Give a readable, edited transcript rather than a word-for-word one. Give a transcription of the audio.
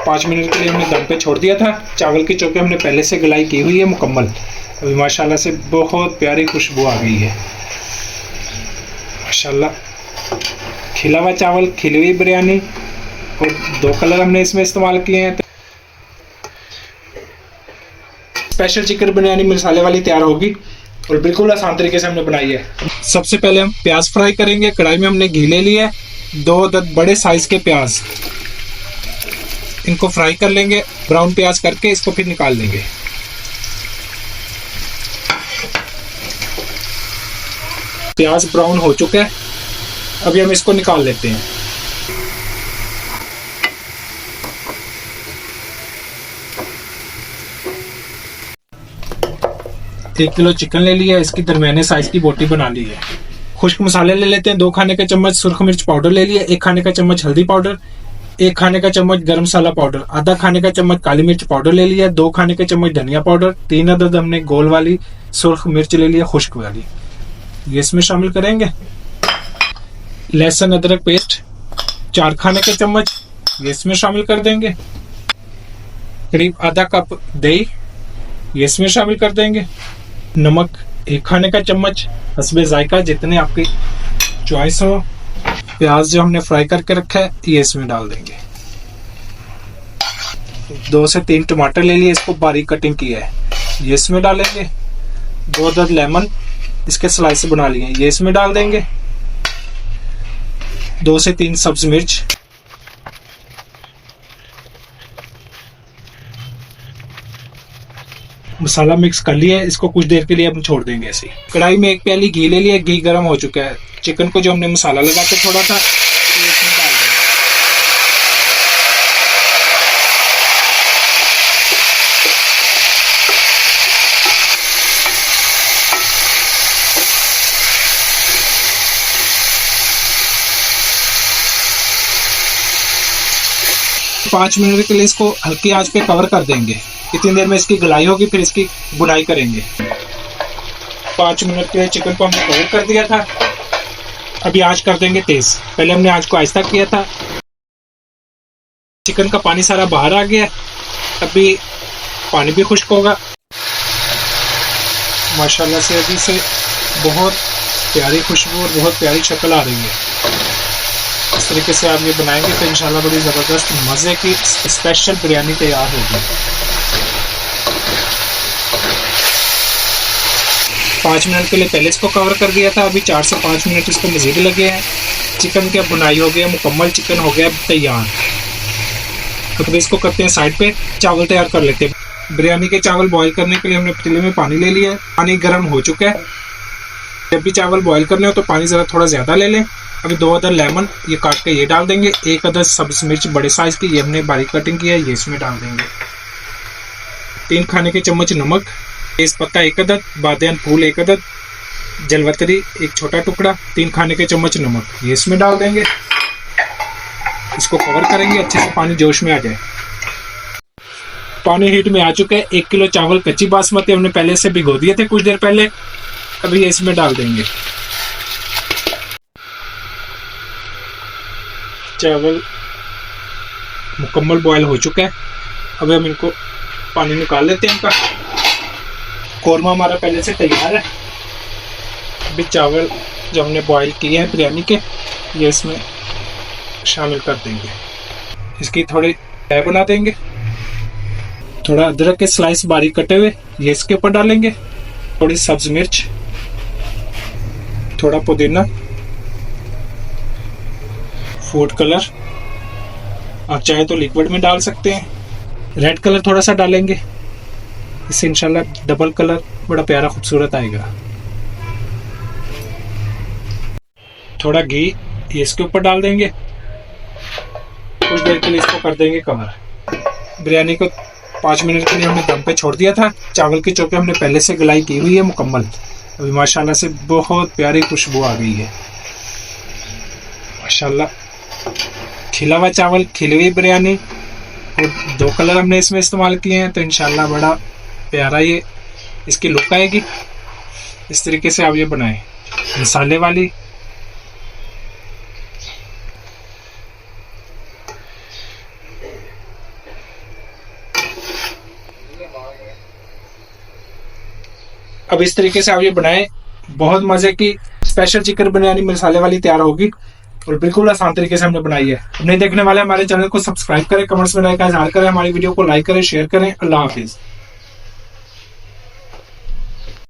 5 minute के लिए हमने दम पे छोड़ दिया था। चावल की चौकी हमने पहले से गलाई की हुई है मुकम्मल। अभी माशाल्लाह से बहुत प्यारी खुशबू आ गई है। माशाल्लाह खिला हुआ चावल, खिली हुई बिरयानी, और 2 कलर हमने इसमें इस्तेमाल किए हैं। स्पेशल चिकन बिरयानी मसाले वाली तैयार होगी और बिल्कुल आसान तरीके से हमने बनाई है। सबसे पहले हम प्याज फ्राई करेंगे। कढ़ाई में हमने घी ले लिया है। 2 अदद बड़े साइज के प्याज, इनको फ्राई कर लेंगे। ब्राउन प्याज करके इसको फिर निकाल लेंगे। प्याज ब्राउन हो चुका है, अभी हम इसको निकाल लेते हैं। एक किलो चिकन ले लिया, इसकी दरमियाने साइज की बोटी बना ली है। खुश्क मसाले ले लेते हैं। 2 खाने का चम्मच सुर्ख मिर्च पाउडर ले लिया, 1 खाने का चम्मच हल्दी पाउडर, 1 खाने का चम्मच गरम मसाला पाउडर, आधा खाने का चम्मच काली मिर्च पाउडर ले लिया, 2 खाने का चम्मच धनिया पाउडर, 3 अदद हमने गोल वाली सुर्ख मिर्च ले लिया खुश्क वाली, ये इसमें शामिल करेंगे। लहसुन अदरक पेस्ट 4 खाने के चम्मच, ये इसमें शामिल कर देंगे। करीब आधा कप दही, ये इसमें शामिल कर देंगे। नमक 1 खाने का चम्मच, हस्बे जायका जितने आपकी चॉइस हो। प्याज जो हमने फ्राई करके रखा है ये इसमें डाल देंगे। 2 से 3 टमाटर ले लिए, इसको बारीक कटिंग किया है, ये इसमें डालेंगे। 2 अदद लेमन, इसके स्लाइस बना लिए, ये इसमें डाल देंगे। 2 से 3 सब्ज मिर्च, मसाला मिक्स कर लिया है, इसको कुछ देर के लिए हम छोड़ देंगे ऐसे। कढ़ाई में 1 प्याली घी ले लिया, घी गर्म हो चुका है। चिकन को जो हमने मसाला लगा के छोड़ा था ये इसमें डाल देंगे। 5 मिनट के लिए इसको हल्की आंच पे कवर कर देंगे। इतनी देर में इसकी गलाई होगी, फिर इसकी बुनाई करेंगे। 5 मिनट के लिए चिकन को हमने कवर कर दिया था, अभी आंच कर देंगे तेज। पहले हमने आंच को आहिस्ता किया था। चिकन का पानी सारा बाहर आ गया, अभी पानी भी खुश्क होगा। माशाल्लाह से अभी से बहुत प्यारी खुशबू और बहुत प्यारी शक्ल आ रही है। इस तरीके से आप ये बनाएंगे तो इंशाल्लाह बड़ी ज़बरदस्त मज़े की स्पेशल बिरयानी तैयार होगी। 5 मिनट के लिए पहले इसको कवर कर दिया था, अभी 4 से 5 मिनट इसको मज़ीद लगे हैं। चिकन की बुनाई हो गया, मुकम्मल चिकन हो गया तैयार। तो इसको करते हैं साइड पे, चावल तैयार कर लेते हैं। बिरयानी के चावल बॉईल करने के लिए हमने पतीले में पानी ले लिया है, पानी गर्म हो चुका है। जब भी चावल बॉईल करने हो तो पानी ज़रा थोड़ा ज़्यादा ले लें। अभी 2 अदद लेमन ये काट के ये डाल देंगे। 1 अदद सब्ज मिर्च बड़े साइज़ की, ये हमने बारीक कटिंग किया है, ये इसमें डाल देंगे। 3 खाने के चम्मच नमक, तेज पत्ता 1 अदद, बादियान फूल 1 अदद, जलवतरी 1 छोटा टुकड़ा, 3 खाने के चम्मच नमक, ये इसमें डाल देंगे। इसको कवर करेंगे अच्छे से, पानी जोश में आ जाए। पानी हीट में आ चुका है। 1 किलो चावल कच्ची बासमती हमने पहले से भिगो दिए थे कुछ देर पहले, अभी ये इसमें डाल देंगे। चावल मुकम्मल बॉयल हो चुका है, अभी हम इनको पानी निकाल लेते हैं इनका। कौरमा हमारा पहले से तैयार है। अभी चावल जो हमने बॉयल किए हैं बिरयानी के, ये इसमें शामिल कर देंगे। इसकी थोड़ी तय बना देंगे। थोड़ा अदरक के स्लाइस बारीक कटे हुए ये इसके ऊपर डालेंगे। थोड़ी सब्ज मिर्च, थोड़ा पुदीना, फूड कलर, आप चाहे तो लिक्विड में डाल सकते हैं। रेड कलर थोड़ा सा डालेंगे, इससे इंशाल्लाह डबल कलर बड़ा प्यारा खूबसूरत आएगा। थोड़ा घी ये इसके ऊपर डाल देंगे। कुछ देर के लिए इसको कर देंगे कवर। बिरयानी को 5 मिनट के लिए हमने दम पे छोड़ दिया था। चावल की चौकी हमने पहले से गलाई की हुई है मुकम्मल। अभी माशाल्लाह से बहुत प्यारी खुशबू आ गई है। माशाल्लाह खिला हुआ चावल, खिली हुई बिरयानी, और 2 कलर हमने इसमें इस्तेमाल किए हैं, तो इंशाल्लाह बड़ा प्यारा ये इसकी लुक आएगी। इस तरीके से आप ये बनाएं मसाले वाली। अब इस तरीके से आप ये बनाए, बहुत मजे की स्पेशल चिकन बिरयानी मसाले वाली तैयार होगी और बिल्कुल आसान तरीके से हमने बनाई है। अब नहीं देखने वाले हमारे चैनल को सब्सक्राइब करें, कमेंट्स में राय का इजहार करें, हमारी वीडियो को लाइक करें, शेयर करें। अल्लाह हाफिज।